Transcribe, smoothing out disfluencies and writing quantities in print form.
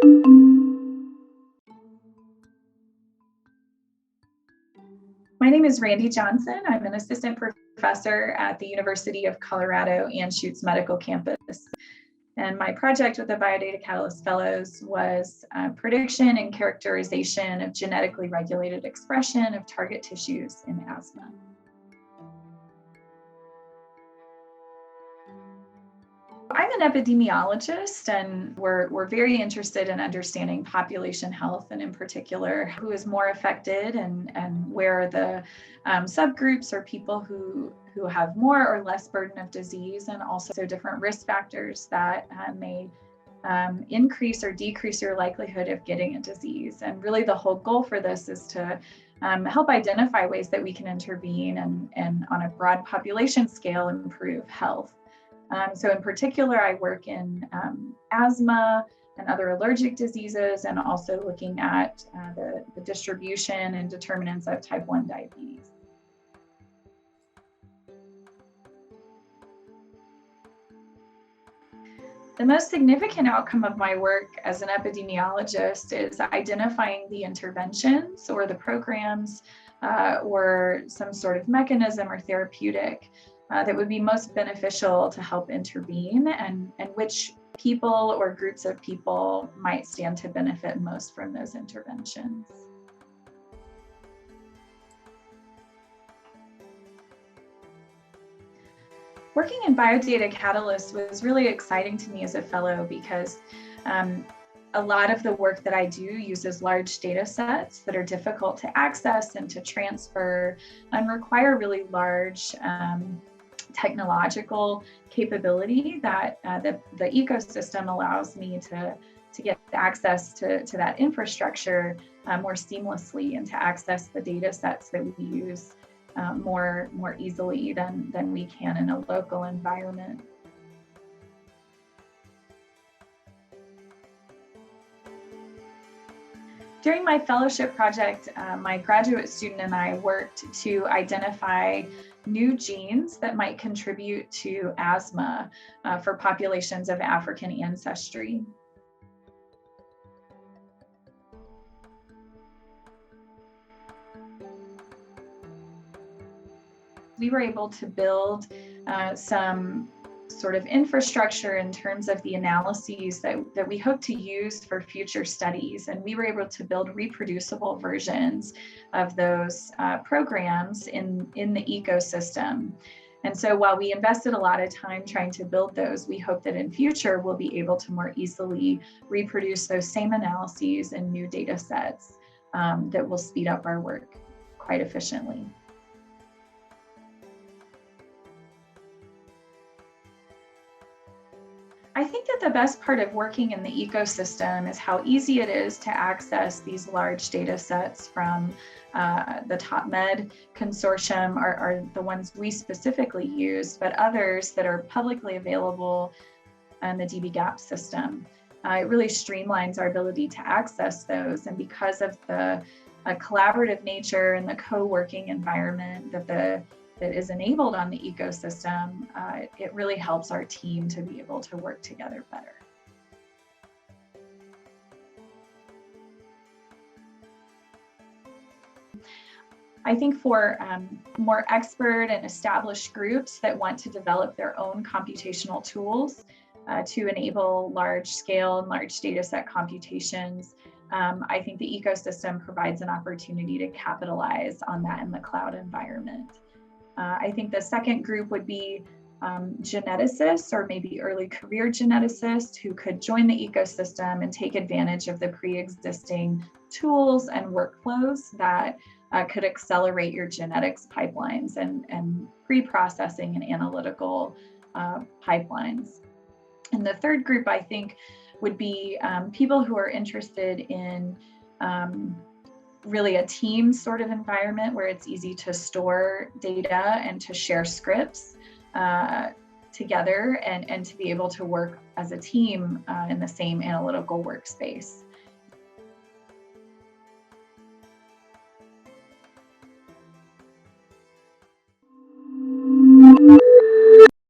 My name is Randi Johnson. I'm an assistant professor at the University of Colorado Anschutz Medical Campus. And my project with the Biodata Catalyst Fellows was prediction and characterization of genetically regulated expression of target tissues in asthma. I'm an epidemiologist, and we're very interested in understanding population health, and in particular, who is more affected and where the subgroups or people who have more or less burden of disease, and also different risk factors that may increase or decrease your likelihood of getting a disease. And really the whole goal for this is to help identify ways that we can intervene and on a broad population scale improve health. So in particular, I work in asthma and other allergic diseases, and also looking at the distribution and determinants of type 1 diabetes. The most significant outcome of my work as an epidemiologist is identifying the interventions or the programs or some sort of mechanism or therapeutic that would be most beneficial to help intervene, and which people or groups of people might stand to benefit most from those interventions. Working in Biodata Catalyst was really exciting to me as a fellow because a lot of the work that I do uses large data sets that are difficult to access and to transfer and require really large technological capability that the ecosystem allows me to get access to that infrastructure more seamlessly, and to access the data sets that we use more easily than we can in a local environment. During my fellowship project, my graduate student and I worked to identify new genes that might contribute to asthma for populations of African ancestry. We were able to build some sort of infrastructure in terms of the analyses that we hope to use for future studies. And we were able to build reproducible versions of those programs in the ecosystem. And so while we invested a lot of time trying to build those, we hope that in future we'll be able to more easily reproduce those same analyses in new data sets that will speed up our work quite efficiently. I think that the best part of working in the ecosystem is how easy it is to access these large data sets from the TopMed consortium are the ones we specifically use, but others that are publicly available in the dbGaP system. It really streamlines our ability to access those, and because of the collaborative nature and the co-working environment that is enabled on the ecosystem, it really helps our team to be able to work together better. I think for more expert and established groups that want to develop their own computational tools to enable large scale and large data set computations, I think the ecosystem provides an opportunity to capitalize on that in the cloud environment. I think the second group would be geneticists, or maybe early career geneticists, who could join the ecosystem and take advantage of the pre-existing tools and workflows that could accelerate your genetics pipelines and pre-processing and analytical pipelines. And the third group, I think, would be people who are interested in really a team sort of environment where it's easy to store data and to share scripts together and to be able to work as a team in the same analytical workspace.